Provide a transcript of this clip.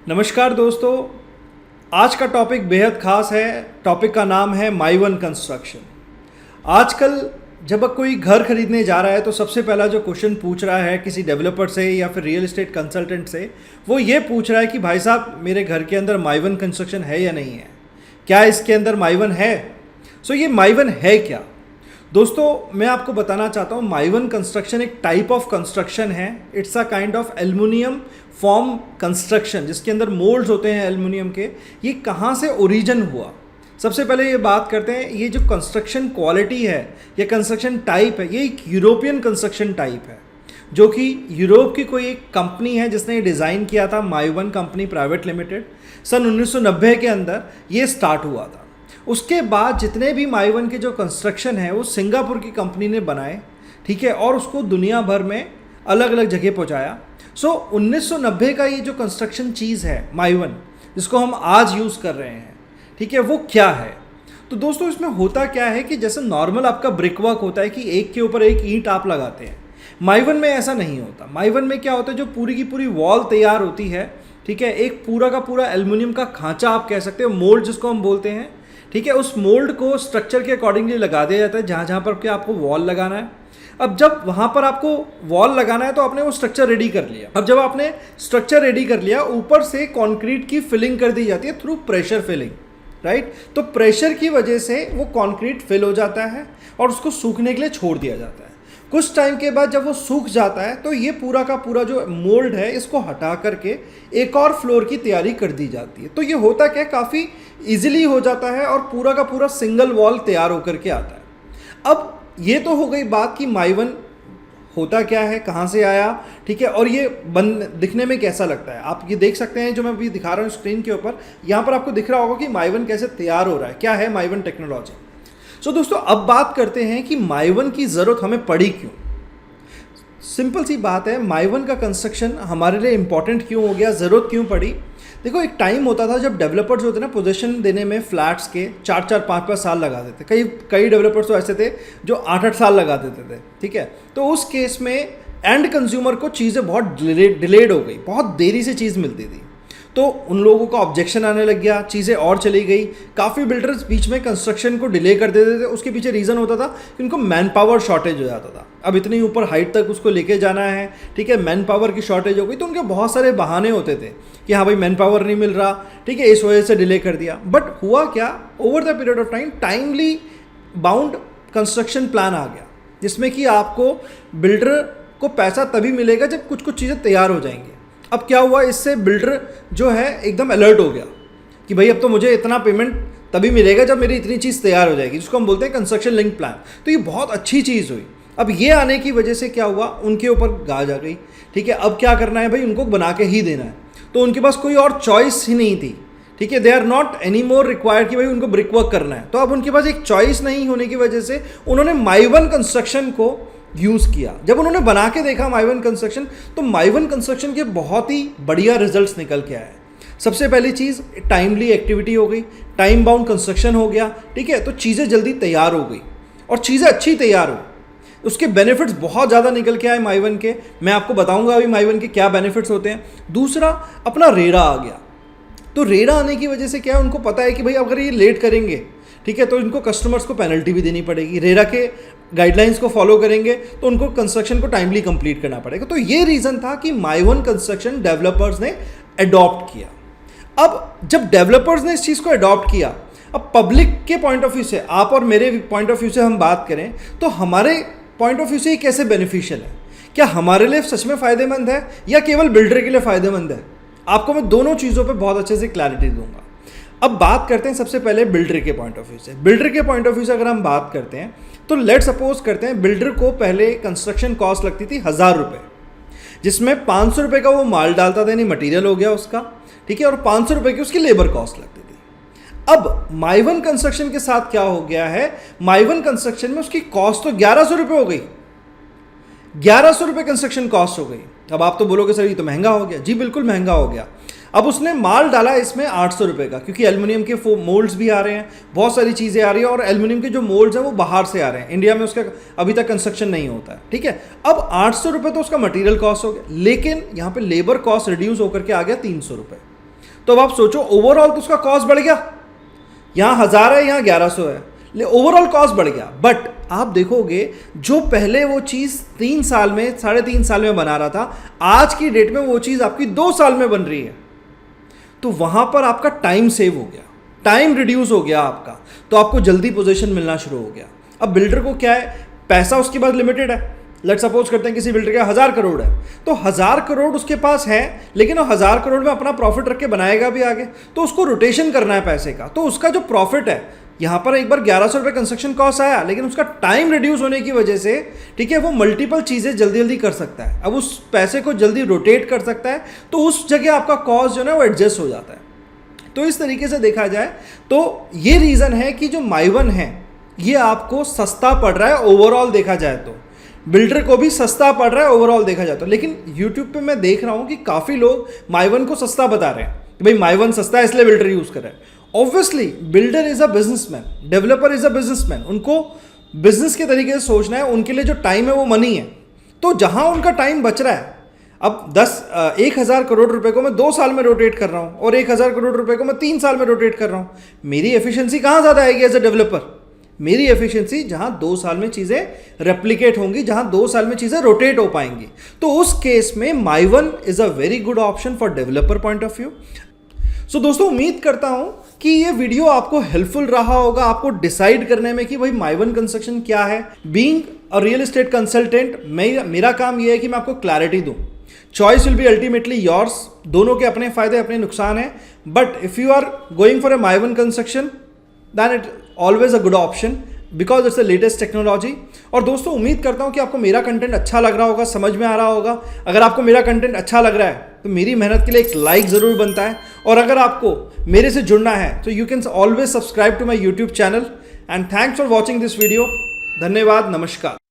नमस्कार दोस्तों। आज का टॉपिक बेहद खास है। टॉपिक का नाम है माई वन कंस्ट्रक्शन। आजकल जब कोई घर खरीदने जा रहा है तो सबसे पहला जो क्वेश्चन पूछ रहा है किसी डेवलपर से या फिर रियल एस्टेट कंसल्टेंट से, वो ये पूछ रहा है कि भाई साहब मेरे घर के अंदर माई वन कंस्ट्रक्शन है या नहीं है, क्या इसके अंदर माई वन है। ये माई वन है क्या? दोस्तों मैं आपको बताना चाहता हूँ, माई वन कंस्ट्रक्शन एक टाइप ऑफ कंस्ट्रक्शन है। It's a kind of aluminium form construction जिसके अंदर मोल्ड्स होते हैं एल्युमिनियम के। ये कहाँ से ओरिजिन हुआ, सबसे पहले ये बात करते हैं। ये जो कंस्ट्रक्शन क्वालिटी है या कंस्ट्रक्शन टाइप है, ये एक यूरोपियन कंस्ट्रक्शन टाइप है जो कि यूरोप की कोई एक कंपनी है जिसने डिज़ाइन किया था। Mivan company private limited सन 1990 के अंदर ये स्टार्ट हुआ था। उसके बाद जितने भी माई वन के जो कंस्ट्रक्शन है वो सिंगापुर की कंपनी ने बनाए, ठीक है, और उसको दुनिया भर में अलग अलग जगह पहुंचाया। 1990 का ये जो कंस्ट्रक्शन चीज़ है माई वन, जिसको हम आज यूज़ कर रहे हैं, ठीक है, वो क्या है? तो दोस्तों इसमें होता क्या है कि जैसे नॉर्मल आपका ब्रिक वर्क होता है कि एक के ऊपर एक ईंट आप लगाते हैं, माई वन में ऐसा नहीं होता। माई वन में क्या होता है, जो पूरी की पूरी वॉल तैयार होती है, ठीक है, एक पूरा का पूरा एल्युमिनियम का खांचा आप कह सकते हो, मोल्ड जिसको हम बोलते हैं, ठीक है, उस मोल्ड को स्ट्रक्चर के अकॉर्डिंगली लगा दिया जाता है जहाँ जहाँ पर क्या आपको वॉल लगाना है। अब जब वहाँ पर आपको वॉल लगाना है तो आपने वो स्ट्रक्चर रेडी कर लिया। अब जब आपने स्ट्रक्चर रेडी कर लिया, ऊपर से कंक्रीट की फिलिंग कर दी जाती है थ्रू प्रेशर फिलिंग, राइट। तो प्रेशर की वजह से वो कंक्रीट फिल हो जाता है और उसको सूखने के लिए छोड़ दिया जाता है। कुछ टाइम के बाद जब वो सूख जाता है तो ये पूरा का पूरा जो मोल्ड है इसको हटा करके एक और फ्लोर की तैयारी कर दी जाती है। तो ये होता क्या, काफ़ी इजीली हो जाता है और पूरा का पूरा सिंगल वॉल तैयार होकर के आता है। अब ये तो हो गई बात कि माई वन होता क्या है, कहाँ से आया, ठीक है, और ये दिखने में कैसा लगता है। आप ये देख सकते हैं जो मैं अभी दिखा रहा हूँ स्क्रीन के ऊपर, यहाँ पर आपको दिख रहा होगा कि माई वन कैसे तैयार हो रहा है, क्या है माई वन टेक्नोलॉजी। दोस्तों अब बात करते हैं कि माई वन की ज़रूरत हमें पड़ी क्यों। सिंपल सी बात है, माई वन का कंस्ट्रक्शन हमारे लिए इंपॉर्टेंट क्यों हो गया, ज़रूरत क्यों पड़ी। देखो एक टाइम होता था जब डेवलपर्स होते ना पोजीशन देने में फ्लैट्स के 4-4, 5-5 साल लगा देते। कई डेवलपर्स तो ऐसे थे जो 8-8 साल लगा देते थे, ठीक है। तो उस केस में एंड कंज्यूमर को चीज़ें बहुत डिलेड हो गई, बहुत देरी से चीज़ मिलती थी। तो उन लोगों का ऑब्जेक्शन आने लग गया, चीज़ें और चली गई। काफ़ी बिल्डर्स बीच में कंस्ट्रक्शन को डिले कर देते थे। उसके पीछे रीज़न होता था कि उनको मैन पावर शॉर्टेज हो जाता था। अब इतनी ऊपर हाइट तक उसको लेके जाना है, ठीक है, मैन पावर की शॉर्टेज हो गई, तो उनके बहुत सारे बहाने होते थे कि हाँ भाई मैन पावर नहीं मिल रहा, ठीक है, इस वजह से डिले कर दिया। बट हुआ क्या, over the period of time timely bound construction plan आ गया, जिसमें कि आपको बिल्डर को पैसा तभी मिलेगा जब कुछ कुछ चीज़ें तैयार हो जाएंगी। अब क्या हुआ, इससे बिल्डर जो है एकदम अलर्ट हो गया कि भाई अब तो मुझे इतना पेमेंट तभी मिलेगा जब मेरी इतनी चीज़ तैयार हो जाएगी, जिसको हम बोलते हैं कंस्ट्रक्शन लिंक प्लान। तो ये बहुत अच्छी चीज़ हुई। अब ये आने की वजह से क्या हुआ, उनके ऊपर गाज आ गई, ठीक है। अब क्या करना है भाई, उनको बना के ही देना है। तो उनके पास कोई और चॉइस ही नहीं थी, ठीक है। They are not any more required कि भाई उनको ब्रिक वर्क करना है। तो अब उनके पास एक चॉइस नहीं होने की वजह से उन्होंने माई वन कंस्ट्रक्शन को यूज़ किया। जब उन्होंने बना के देखा माई वन कंस्ट्रक्शन, तो माई वन कंस्ट्रक्शन के बहुत ही बढ़िया रिजल्ट्स निकल के आए। सबसे पहली चीज़, टाइमली एक्टिविटी हो गई, टाइम बाउंड कंस्ट्रक्शन हो गया, ठीक है। तो चीज़ें जल्दी तैयार हो गई और चीज़ें अच्छी तैयार हो। उसके बेनिफिट्स बहुत ज़्यादा निकल के आए माई वन के। मैं आपको बताऊंगा अभी माई वन के क्या बेनिफिट्स होते हैं। दूसरा, अपना रेरा आ गया। तो रेरा आने की वजह से क्या है, उनको पता है कि भाई अगर ये लेट करेंगे, ठीक है, तो इनको कस्टमर्स को पेनल्टी भी देनी पड़ेगी। रेरा के गाइडलाइंस को फॉलो करेंगे तो उनको कंस्ट्रक्शन को टाइमली कंप्लीट करना पड़ेगा। तो ये रीज़न था कि माई वन कंस्ट्रक्शन डेवलपर्स ने अडॉप्ट किया। अब जब डेवलपर्स ने इस चीज़ को अडॉप्ट किया, अब पब्लिक के पॉइंट ऑफ व्यू से, आप और मेरे पॉइंट ऑफ व्यू से हम बात करें तो हमारे पॉइंट ऑफ व्यू से ये कैसे बेनिफिशियल है, क्या हमारे लिए सच में फ़ायदेमंद है या केवल बिल्डर के लिए फ़ायदेमंद है। आपको मैं दोनों चीज़ों पे बहुत अच्छे से क्लैरिटी दूंगा। अब बात करते हैं सबसे पहले बिल्डर के पॉइंट ऑफ व्यू से। बिल्डर के पॉइंट ऑफ व्यू से अगर हम बात करते हैं तो लेट सपोज करते हैं बिल्डर को पहले कंस्ट्रक्शन कॉस्ट लगती थी 1000 रुपये, जिसमें 500 रुपये का वो माल डालता था, यानी मटीरियल हो गया उसका, ठीक है, और 500 रुपये की उसकी लेबर कॉस्ट लगती थी। अब माई वन कंस्ट्रक्शन के साथ क्या हो गया है, माई वन कंस्ट्रक्शन में उसकी कॉस्ट तो 1100 रुपये हो गई। 1100 रुपये कंस्ट्रक्शन कॉस्ट हो गई। अब आप तो बोलोगे सर ये तो महंगा हो गया। जी बिल्कुल महंगा हो गया। अब उसने माल डाला इसमें 800 रुपये का, क्योंकि एल्युमिनियम के मोल्ड्स भी आ रहे हैं, बहुत सारी चीज़ें आ रही हैं, और एल्युमिनियम के जो मोल्ड्स हैं वो बाहर से आ रहे हैं, इंडिया में उसका अभी तक कंस्ट्रक्शन नहीं होता है, ठीक है। अब 800 रुपये तो उसका मटीरियल कॉस्ट हो गया, लेकिन यहाँ पे लेबर कॉस्ट रिड्यूस होकर के आ गया 300 रुपये। तो अब आप सोचो ओवरऑल तो उसका कॉस्ट बढ़ गया, यहाँ 1000 है यहाँ 1100 है, ले ओवरऑल कॉस्ट बढ़ गया। बट आप देखोगे जो पहले वो चीज़ 3 साल में 3.5 साल में बना रहा था, आज की डेट में वो चीज़ आपकी 2 साल में बन रही है। तो वहाँ पर आपका टाइम सेव हो गया, टाइम रिड्यूस हो गया आपका, तो आपको जल्दी पोजीशन मिलना शुरू हो गया। अब बिल्डर को क्या है, पैसा उसके पास लिमिटेड है। लेट सपोज करते हैं किसी बिल्डर का 1000 करोड़ है, तो 1000 करोड़ उसके पास है, लेकिन वो 1000 करोड़ में अपना प्रॉफिट रख के बनाएगा भी आगे, तो उसको रोटेशन करना है पैसे का। तो उसका जो प्रॉफिट है, यहाँ पर एक बार 1100 रुपये कंस्ट्रक्शन कॉस्ट आया, लेकिन उसका टाइम रिड्यूस होने की वजह से, ठीक है, वो मल्टीपल चीज़ें जल्दी जल्दी कर सकता है। अब उस पैसे को जल्दी रोटेट कर सकता है, तो उस जगह आपका कॉस्ट जो है वो एडजस्ट हो जाता है। तो इस तरीके से देखा जाए तो ये रीज़न है कि जो माइवन है ये आपको सस्ता पड़ रहा है ओवरऑल देखा जाए तो, बिल्डर को भी सस्ता पड़ रहा है ओवरऑल देखा जाए तो। लेकिन यूट्यूब पे मैं देख रहा हूँ कि काफ़ी लोग माइवन को सस्ता बता रहे हैं कि भाई माइवन सस्ता है इसलिए बिल्डर यूज़ कर रहे हैं। Obviously builder is a businessman, developer is a businessman, उनको बिजनेस के तरीके से सोचना है, उनके लिए जो टाइम है वो मनी है। तो जहाँ उनका टाइम बच रहा है, अब 1000 करोड़ रुपए को मैं 2 साल में रोटेट कर रहा हूँ और 1000 करोड़ रुपए को मैं 3 साल में रोटेट कर रहा हूँ, मेरी एफिशिएंसी कहाँ ज़्यादा आएगी एज अ डेवलपर? मेरी एफिशिएंसी जहाँ 2 साल में चीज़ें रेप्लिकेट होंगी, जहाँ 2 साल में चीज़ें रोटेट हो पाएंगी। तो उस केस में Mivan is a very good option for developer point of view. So दोस्तों, उम्मीद करता हूं कि ये वीडियो आपको हेल्पफुल रहा होगा, आपको डिसाइड करने में कि भाई माइवन कंस्ट्रक्शन क्या है। Being a real estate consultant, मेरा काम ये है कि मैं आपको क्लैरिटी दूं। Choice will be ultimately yours, दोनों के अपने फायदे अपने नुकसान हैं। But if you are going for a Mivan construction then it always a good option because it's the latest technology. और दोस्तों, उम्मीद करता हूँ कि आपको मेरा कंटेंट अच्छा लग रहा होगा, समझ में आ रहा होगा। अगर आपको मेरा कंटेंट अच्छा लग रहा है तो मेरी मेहनत के लिए एक लाइक ज़रूर बनता है। और अगर आपको मेरे से जुड़ना है तो you can always subscribe to my YouTube channel. And thanks for watching this video. धन्यवाद, नमस्कार।